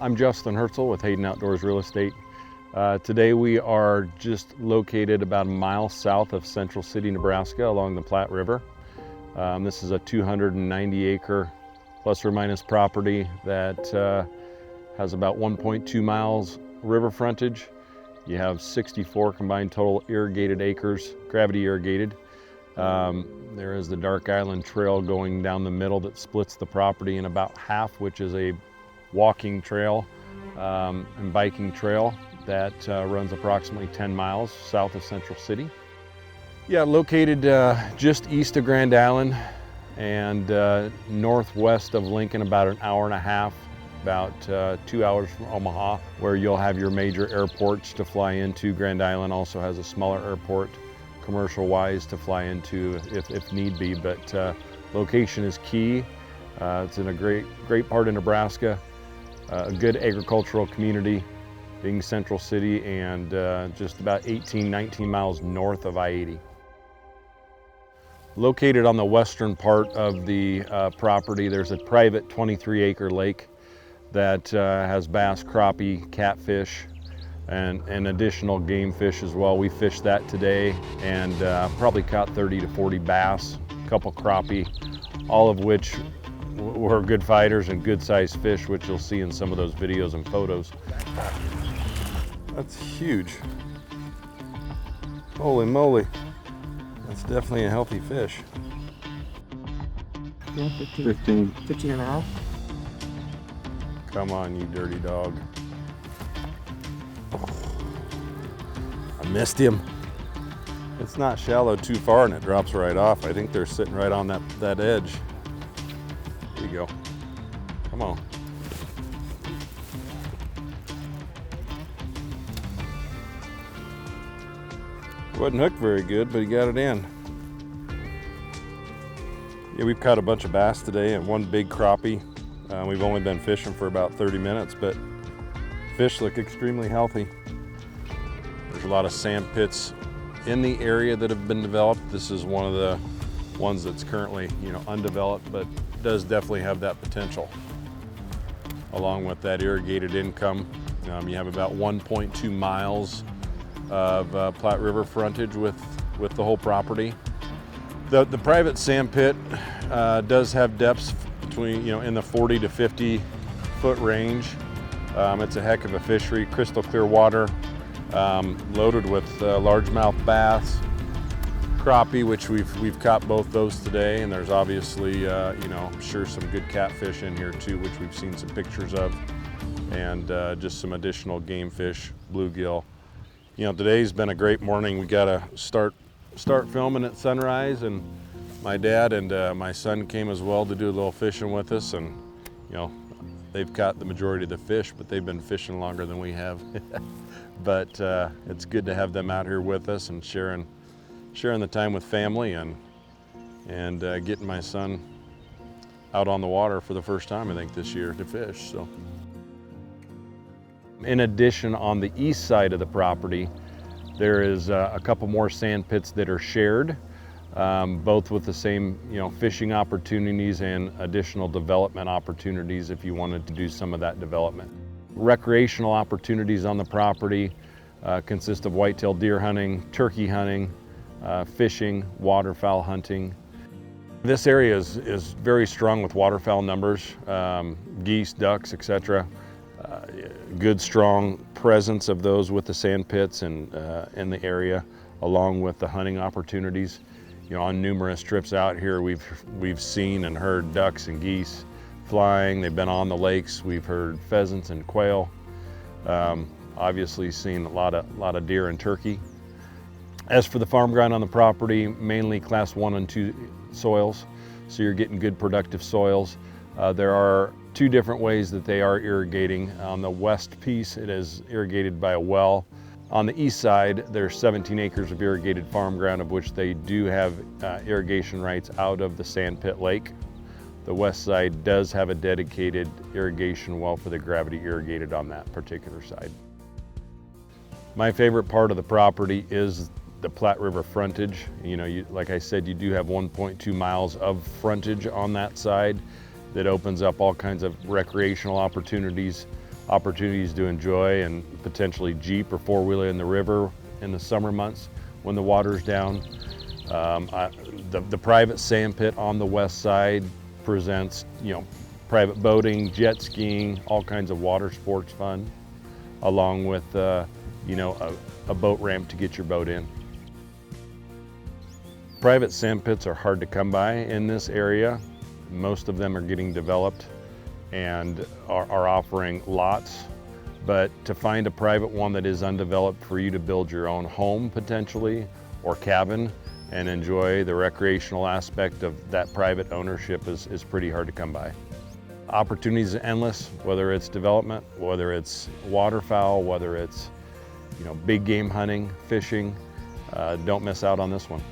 I'm Justin Hertzel with Hayden Outdoors Real Estate. Today we are just located about a mile south of Central City, Nebraska along the Platte River. This is a 290 acre plus or minus property that has about 1.2 miles river frontage. You have 64 combined total irrigated acres, gravity irrigated. There is the Dark Island Trail going down the middle that splits the property in about half, which is a walking trail and biking trail that runs approximately 10 miles south of Central City. Yeah, located just east of Grand Island and northwest of Lincoln, about an hour and a half, about 2 hours from Omaha, where you'll have your major airports to fly into. Grand Island also has a smaller airport, commercial-wise, to fly into if need be, but location is key. It's in a great part of Nebraska, a good agricultural community, being Central City, and just about 19 miles north of I-80. Located on the western part of the property, there's a private 23-acre lake that has bass, crappie, catfish, and additional game fish as well. We fished that today and probably caught 30 to 40 bass, a couple crappie, all of which were good fighters and good sized fish, which you'll see in some of those videos and photos. That's huge. Holy moly. That's definitely a healthy fish. Yeah, 15 and a half. Come on, you dirty dog. I missed him. It's not shallow too far and it drops right off. I think they're sitting right on that edge. There you go. Come on. Wasn't hooked very good, but he got it in. Yeah, we've caught a bunch of bass today and one big crappie. We've only been fishing for about 30 minutes, but fish look extremely healthy. There's a lot of sand pits in the area that have been developed. This is one of the ones that's currently, undeveloped, but does definitely have that potential. Along with that irrigated income, you have about 1.2 miles of Platte River frontage with the whole property. The private sand pit does have depths between, in the 40 to 50 foot range. It's a heck of a fishery, crystal clear water, loaded with largemouth bass, crappie, which we've caught both those today, and there's obviously, I'm sure some good catfish in here too, which we've seen some pictures of, and just some additional game fish, bluegill. Today's been a great morning. We got to start filming at sunrise, and my dad and my son came as well to do a little fishing with us, and they've caught the majority of the fish, but they've been fishing longer than we have. But it's good to have them out here with us and sharing the time with family and getting my son out on the water for the first time, I think, this year to fish. So, in addition, on the east side of the property, there is a couple more sand pits that are shared, both with the same fishing opportunities and additional development opportunities if you wanted to do some of that development. Recreational opportunities on the property consist of whitetail deer hunting, turkey hunting, fishing, waterfowl hunting. This area is very strong with waterfowl numbers, geese, ducks, etc. Good strong presence of those with the sand pits and in the area, along with the hunting opportunities. On numerous trips out here, we've seen and heard ducks and geese flying. They've been on the lakes. We've heard pheasants and quail. Obviously seen a lot of deer and turkey. As for the farm ground on the property, mainly class 1 and 2 soils, so you're getting good productive soils. There are 2 different ways that they are irrigating. On the west piece, it is irrigated by a well. On the east side, there's 17 acres of irrigated farm ground, of which they do have irrigation rights out of the Sandpit Lake. The west side does have a dedicated irrigation well for the gravity irrigated on that particular side. My favorite part of the property is the Platte River frontage. Like I said, you do have 1.2 miles of frontage on that side that opens up all kinds of recreational opportunities, opportunities to enjoy and potentially Jeep or four-wheeler in the river in the summer months when the water's down. The private sand pit on the west side presents, private boating, jet skiing, all kinds of water sports fun, along with, a boat ramp to get your boat in. Private sand pits are hard to come by in this area. Most of them are getting developed and are offering lots, but to find a private one that is undeveloped for you to build your own home potentially, or cabin, and enjoy the recreational aspect of that private ownership is pretty hard to come by. Opportunities are endless, whether it's development, whether it's waterfowl, whether it's big game hunting, fishing. Don't miss out on this one.